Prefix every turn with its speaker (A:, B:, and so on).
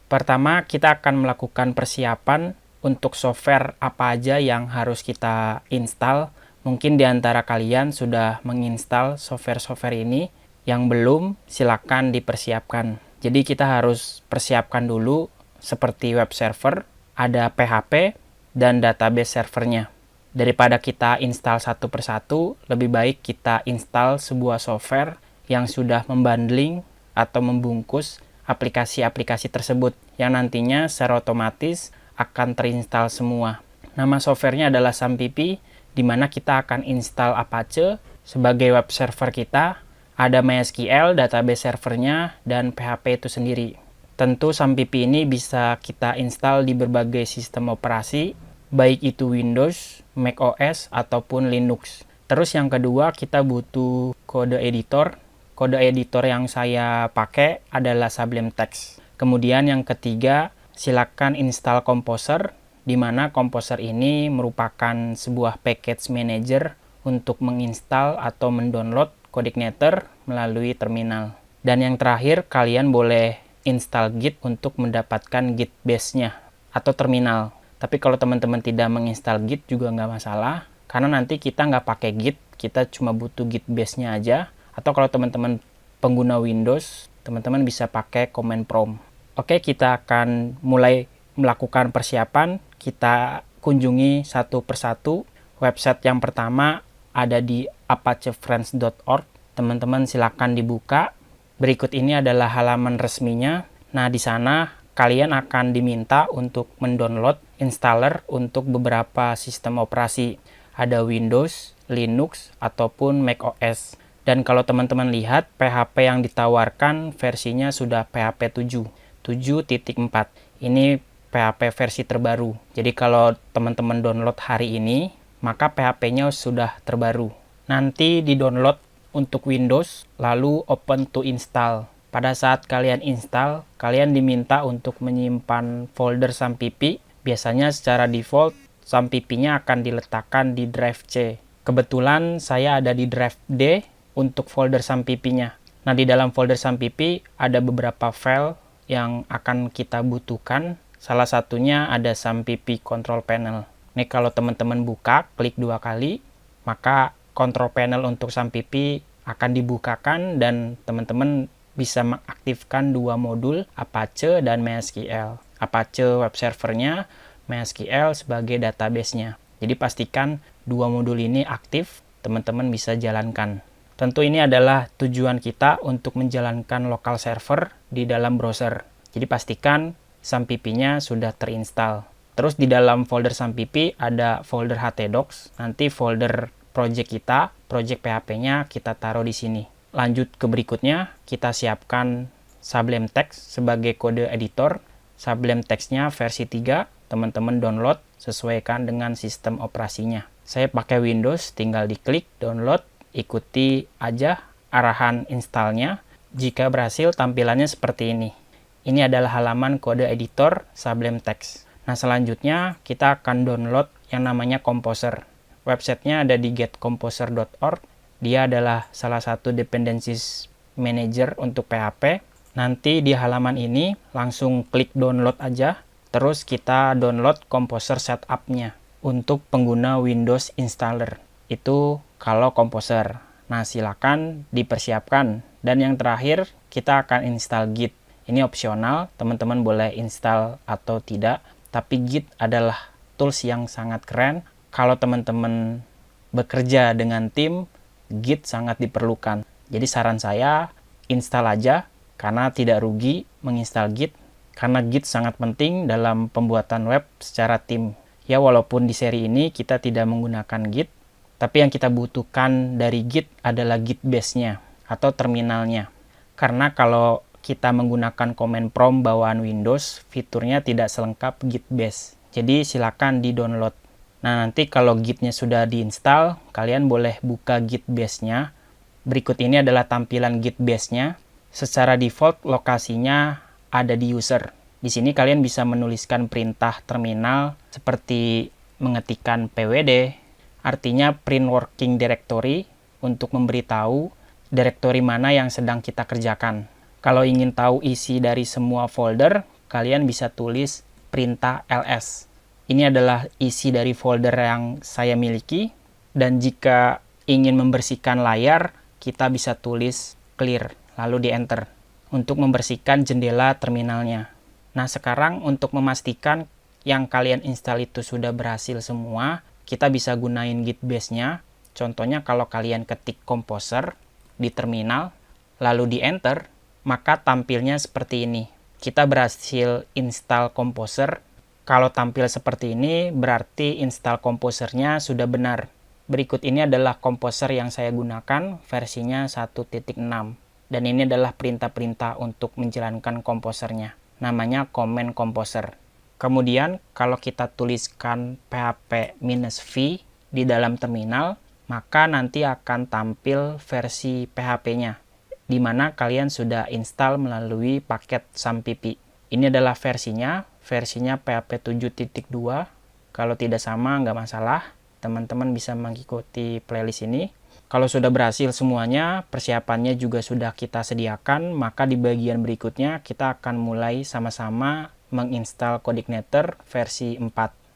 A: Pertama, kita akan melakukan persiapan untuk software apa aja yang harus kita install. Mungkin di antara kalian sudah menginstal software-software ini. Yang belum, silakan dipersiapkan. Jadi kita harus persiapkan dulu seperti web server, ada PHP, dan database servernya. Daripada kita install satu persatu, lebih baik kita install sebuah software yang sudah membundling atau membungkus aplikasi-aplikasi tersebut yang nantinya secara otomatis akan terinstall semua. Nama softwarenya adalah SAMPP, di mana kita akan install Apache sebagai web server kita. Ada MySQL, database servernya, dan PHP itu sendiri. Tentu SAMPP ini bisa kita install di berbagai sistem operasi, baik itu Windows, macOS, ataupun Linux. Terus yang kedua, kita butuh kode editor. Kode editor yang saya pakai adalah Sublime Text. Kemudian yang ketiga, silakan install Composer, di mana Composer ini merupakan sebuah package manager untuk menginstal atau mendownload CodeIgniter melalui terminal. Dan yang terakhir, kalian boleh install Git untuk mendapatkan Git base-nya atau terminal. Tapi kalau teman-teman tidak menginstal Git juga nggak masalah, karena nanti kita nggak pakai Git, kita cuma butuh Git base-nya aja. Atau kalau teman-teman pengguna Windows, teman-teman bisa pakai command prompt. Oke, kita akan mulai melakukan persiapan. Kita kunjungi satu persatu. Website yang pertama ada di apachefriends.org. Teman-teman silakan dibuka. Berikut ini adalah halaman resminya. Nah, di sana kalian akan diminta untuk mendownload installer untuk beberapa sistem operasi. Ada Windows, Linux, ataupun macOS. Dan kalau teman-teman lihat, PHP yang ditawarkan versinya sudah PHP 7, 7.4. Ini PHP versi terbaru. Jadi kalau teman-teman download hari ini, maka PHP-nya sudah terbaru. Nanti di-download untuk Windows, lalu open to install. Pada saat kalian install, kalian diminta untuk menyimpan folder SAMPP. Biasanya secara default, SAMPP-nya akan diletakkan di drive C. Kebetulan saya ada di drive D untuk folder SAMPP-nya. Nah, di dalam folder SAMPP ada beberapa file yang akan kita butuhkan. Salah satunya ada SAMPP Control Panel. Nih kalau teman-teman buka, klik 2 kali, maka control panel untuk SAMPP akan dibukakan dan teman-teman bisa mengaktifkan 2 modul Apache dan MySQL. Apache web servernya, MySQL sebagai database-nya. Jadi pastikan 2 modul ini aktif, teman-teman bisa jalankan. Tentu ini adalah tujuan kita untuk menjalankan local server di dalam browser. Jadi pastikan SAMPP-nya sudah terinstall. Terus di dalam folder SAMPP ada folder htdocs. Nanti folder project kita, project PHP-nya kita taruh di sini. Lanjut ke berikutnya, kita siapkan Sublime Text sebagai kode editor. Sublime Text-nya versi 3, teman-teman download sesuaikan dengan sistem operasinya. Saya pakai Windows, tinggal diklik download, ikuti aja arahan installnya. Jika berhasil, tampilannya seperti ini. Ini adalah halaman kode editor Sublime Text. Nah, selanjutnya kita akan download yang namanya Composer. Websitenya ada di getcomposer.org. Dia adalah salah satu dependencies manager untuk PHP. Nanti di halaman ini langsung klik download aja. Terus kita download Composer setup-nya untuk pengguna Windows installer. Itu kalau Composer. Nah, silakan dipersiapkan. Dan yang terakhir, kita akan install Git. Ini opsional, teman-teman boleh install atau tidak. Tapi Git adalah tools yang sangat keren. Kalau teman-teman bekerja dengan tim, Git sangat diperlukan. Jadi saran saya, install aja, karena tidak rugi menginstal Git. Karena Git sangat penting dalam pembuatan web secara tim. Ya, walaupun di seri ini kita tidak menggunakan Git, tapi yang kita butuhkan dari Git adalah Git base-nya atau terminalnya. Karena kalau kita menggunakan command prompt bawaan Windows, fiturnya tidak selengkap Git base. Jadi silakan di-download. Nah, nanti kalau Git-nya sudah diinstal, kalian boleh buka Git base-nya. Berikut ini adalah tampilan Git base-nya. Secara default, lokasinya ada di user. Di sini kalian bisa menuliskan perintah terminal seperti mengetikkan pwd, artinya print working directory, untuk memberitahu direktori mana yang sedang kita kerjakan. Kalau ingin tahu isi dari semua folder, kalian bisa tulis perintah ls. Ini adalah isi dari folder yang saya miliki, dan jika ingin membersihkan layar, kita bisa tulis clear, lalu di enter untuk membersihkan jendela terminalnya. Nah, sekarang untuk memastikan yang kalian install itu sudah berhasil semua, kita bisa gunain Git Bash-nya. Contohnya kalau kalian ketik Composer di terminal, lalu di enter, maka tampilnya seperti ini. Kita berhasil install Composer. Kalau tampil seperti ini, berarti install Composer-nya sudah benar. Berikut ini adalah Composer yang saya gunakan, versinya 1.6. Dan ini adalah perintah-perintah untuk menjalankan Composer-nya. Namanya Command Composer. Kemudian, kalau kita tuliskan php-v di dalam terminal, maka nanti akan tampil versi PHP-nya, di mana kalian sudah install melalui paket sampipi. Ini adalah versinya PHP 7.2. Kalau tidak sama, nggak masalah. Teman-teman bisa mengikuti playlist ini. Kalau sudah berhasil semuanya, persiapannya juga sudah kita sediakan, maka di bagian berikutnya kita akan mulai sama-sama menginstal Codeigniter versi 4.